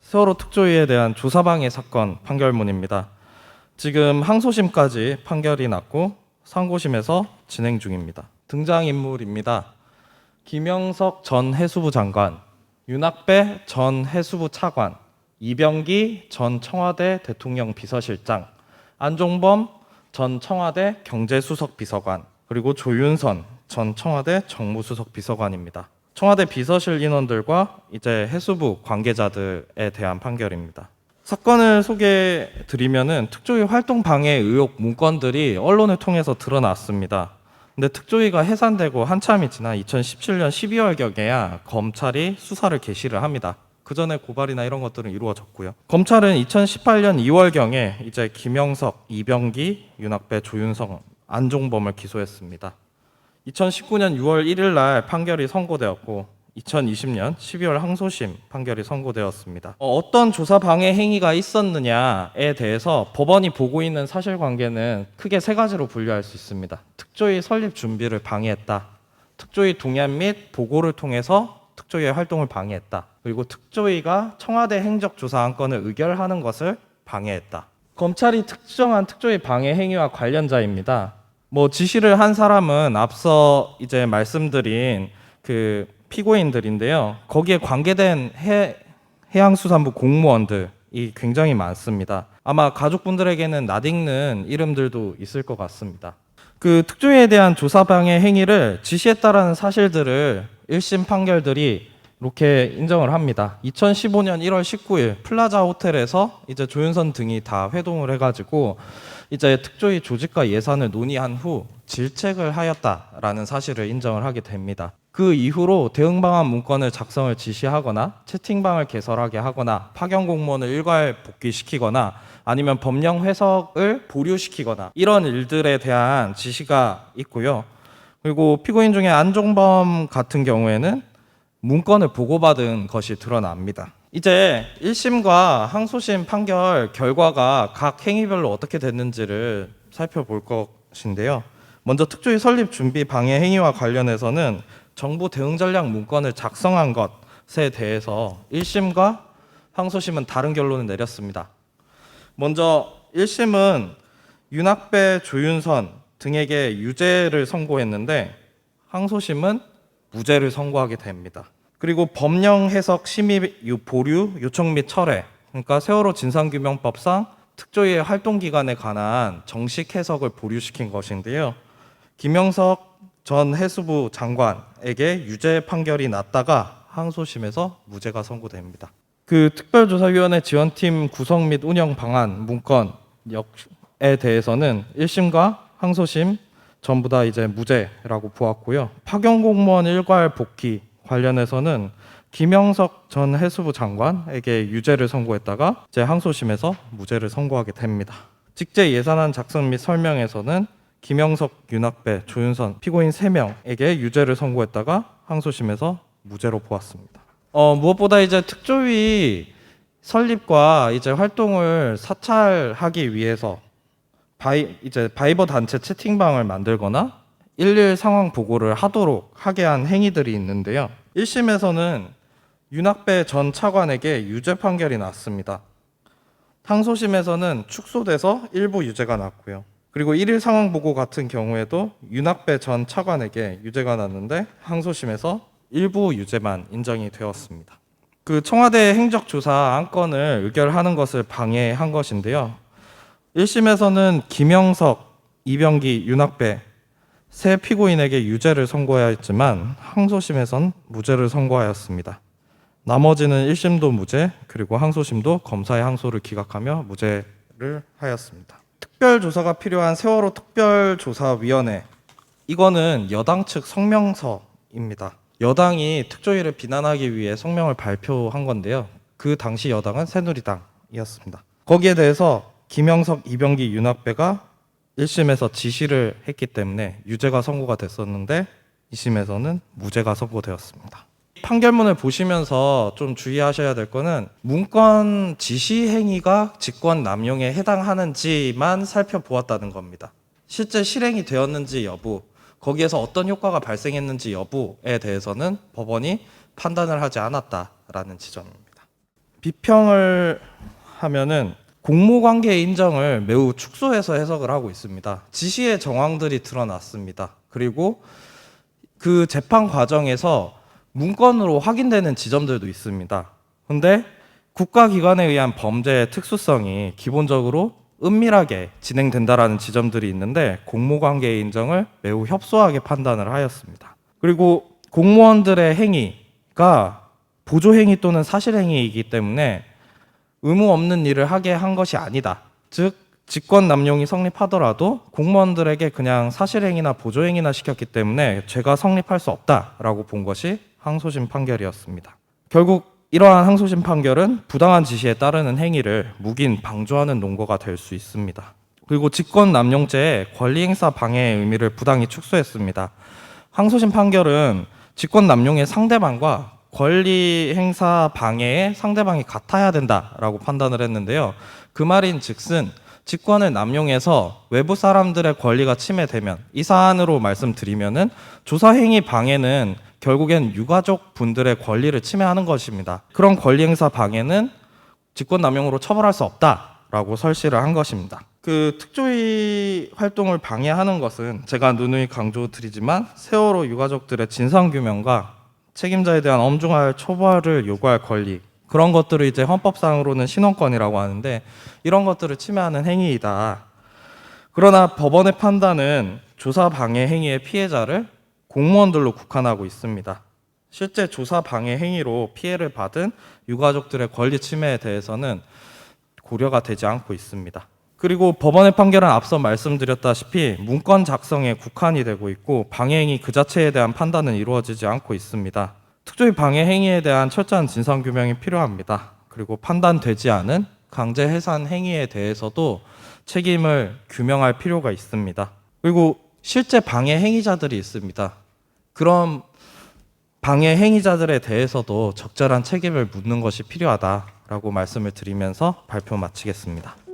세월호 특조위에 대한 조사방해 사건 판결문입니다. 지금 항소심까지 판결이 났고 상고심에서 진행 중입니다. 등장인물입니다. 김영석 전 해수부 장관, 윤학배 전 해수부 차관, 이병기 전 청와대 대통령 비서실장, 안종범 전 청와대 경제수석 비서관, 그리고 조윤선 전 청와대 정무수석 비서관입니다. 청와대 비서실 인원들과 이제 해수부 관계자들에 대한 판결입니다. 사건을 소개해 드리면은 특조위 활동 방해 의혹 문건들이 언론을 통해서 드러났습니다. 근데 특조위가 해산되고 한참이 지난 2017년 12월경에야 검찰이 수사를 개시를 합니다. 그 전에 고발이나 이런 것들은 이루어졌고요. 검찰은 2018년 2월경에 이제 김영석, 이병기, 윤학배, 조윤성, 안종범을 기소했습니다. 2019년 6월 1일 날 판결이 선고되었고 2020년 12월 항소심 판결이 선고되었습니다. 어떤 조사 방해 행위가 있었느냐에 대해서 법원이 보고 있는 사실관계는 크게 세 가지로 분류할 수 있습니다. 특조위 설립 준비를 방해했다. 특조위 동의안 및 보고를 통해서 특조위의 활동을 방해했다. 그리고 특조위가 청와대 행적조사 안건을 의결하는 것을 방해했다. 검찰이 특정한 특조위 방해 행위와 관련자입니다. 지시를 한 사람은 앞서 이제 말씀드린 그 피고인들인데요. 거기에 관계된 해양수산부 공무원들이 굉장히 많습니다. 아마 가족분들에게는 낯익는 이름들도 있을 것 같습니다. 그 특조위에 대한 조사 방해 행위를 지시했다라는 사실들을 1심 판결들이 이렇게 인정을 합니다. 2015년 1월 19일 플라자 호텔에서 이제 조윤선 등이 다 회동을 해가지고 이제 특조위 조직과 예산을 논의한 후 질책을 하였다라는 사실을 인정을 하게 됩니다. 그 이후로 대응 방안 문건을 작성을 지시하거나 채팅방을 개설하게 하거나 파견 공무원을 일괄 복귀시키거나 아니면 법령 해석을 보류시키거나 이런 일들에 대한 지시가 있고요. 그리고 피고인 중에 안종범 같은 경우에는 문건을 보고받은 것이 드러납니다. 이제 1심과 항소심 판결 결과가 각 행위별로 어떻게 됐는지를 살펴볼 것인데요. 먼저 특조위 설립 준비 방해 행위와 관련해서는 정부 대응 전략 문건을 작성한 것에 대해서 1심과 항소심은 다른 결론을 내렸습니다. 먼저 1심은 윤학배, 조윤선 등에게 유죄를 선고했는데 항소심은 무죄를 선고하게 됩니다. 그리고 법령 해석 심의 보류 요청 및 철회, 그러니까 세월호 진상규명법상 특조위의 활동 기간에 관한 정식 해석을 보류시킨 것인데요. 김영석 전 해수부 장관에게 유죄 판결이 났다가 항소심에서 무죄가 선고됩니다. 그 특별조사위원회 지원팀 구성 및 운영 방안 문건에 대해서는 1심과 항소심 전부 다 이제 무죄라고 보았고요. 파견 공무원 일괄 복귀 관련해서는 김영석 전 해수부 장관에게 유죄를 선고했다가 이제 항소심에서 무죄를 선고하게 됩니다. 직제 예산안 작성 및 설명에서는 김영석, 윤학배, 조윤선 피고인 3명에게 유죄를 선고했다가 항소심에서 무죄로 보았습니다. 무엇보다 이제 특조위 설립과 이제 활동을 사찰하기 위해서 바이버 단체 채팅방을 만들거나 일일 상황 보고를 하게 한 행위들이 있는데요. 1심에서는 윤학배 전 차관에게 유죄 판결이 났습니다. 항소심에서는 축소돼서 일부 유죄가 났고요. 그리고 일일 상황 보고 같은 경우에도 윤학배 전 차관에게 유죄가 났는데 항소심에서 일부 유죄만 인정이 되었습니다. 그 청와대 행적조사 안건을 의결하는 것을 방해한 것인데요. 1심에서는 김영석, 이병기, 윤학배 세 피고인에게 유죄를 선고하였지만 항소심에선 무죄를 선고하였습니다. 나머지는 1심도 무죄, 그리고 항소심도 검사의 항소를 기각하며 무죄를 하였습니다. 특별조사가 필요한 세월호 특별조사위원회, 이거는 여당 측 성명서입니다. 여당이 특조위를 비난하기 위해 성명을 발표한 건데요. 그 당시 여당은 새누리당이었습니다. 거기에 대해서 김영석, 이병기, 윤학배가 1심에서 지시를 했기 때문에 유죄가 선고가 됐었는데 2심에서는 무죄가 선고되었습니다. 판결문을 보시면서 좀 주의하셔야 될 거는 문건 지시 행위가 직권 남용에 해당하는지만 살펴보았다는 겁니다. 실제 실행이 되었는지 여부, 거기에서 어떤 효과가 발생했는지 여부에 대해서는 법원이 판단을 하지 않았다라는 지점입니다. 비평을 하면은 공모관계의 인정을 매우 축소해서 해석을 하고 있습니다. 지시의 정황들이 드러났습니다. 그리고 그 재판 과정에서 문건으로 확인되는 지점들도 있습니다. 근데 국가기관에 의한 범죄의 특수성이 기본적으로 은밀하게 진행된다라는 지점들이 있는데 공모관계의 인정을 매우 협소하게 판단을 하였습니다. 그리고 공무원들의 행위가 보조행위 또는 사실행위이기 때문에 의무 없는 일을 하게 한 것이 아니다. 즉 직권 남용이 성립하더라도 공무원들에게 그냥 사실행위나 보조행위나 시켰기 때문에 죄가 성립할 수 없다라고 본 것이 항소심 판결이었습니다. 결국 이러한 항소심 판결은 부당한 지시에 따르는 행위를 묵인 방조하는 논거가 될 수 있습니다. 그리고 직권 남용죄의 권리행사 방해의 의미를 부당히 축소했습니다. 항소심 판결은 직권 남용의 상대방과 권리 행사 방해의 상대방이 같아야 된다라고 판단을 했는데요. 그 말인 즉슨 직권을 남용해서 외부 사람들의 권리가 침해되면 이 사안으로 말씀드리면은 조사 행위 방해는 결국엔 유가족 분들의 권리를 침해하는 것입니다. 그런 권리 행사 방해는 직권 남용으로 처벌할 수 없다라고 설시를 한 것입니다. 그 특조위 활동을 방해하는 것은 제가 누누이 강조드리지만 세월호 유가족들의 진상규명과 책임자에 대한 엄중한 처벌을 요구할 권리, 그런 것들을 이제 헌법상으로는 신원권이라고 하는데 이런 것들을 침해하는 행위이다. 그러나 법원의 판단은 조사 방해 행위의 피해자를 공무원들로 국한하고 있습니다. 실제 조사 방해 행위로 피해를 받은 유가족들의 권리 침해에 대해서는 고려가 되지 않고 있습니다. 그리고 법원의 판결은 앞서 말씀드렸다시피 문건 작성에 국한이 되고 있고 방해 행위 그 자체에 대한 판단은 이루어지지 않고 있습니다. 특조위 방해 행위에 대한 철저한 진상 규명이 필요합니다. 그리고 판단되지 않은 강제 해산 행위에 대해서도 책임을 규명할 필요가 있습니다. 그리고 실제 방해 행위자들이 있습니다. 그런 방해 행위자들에 대해서도 적절한 책임을 묻는 것이 필요하다라고 말씀을 드리면서 발표 마치겠습니다.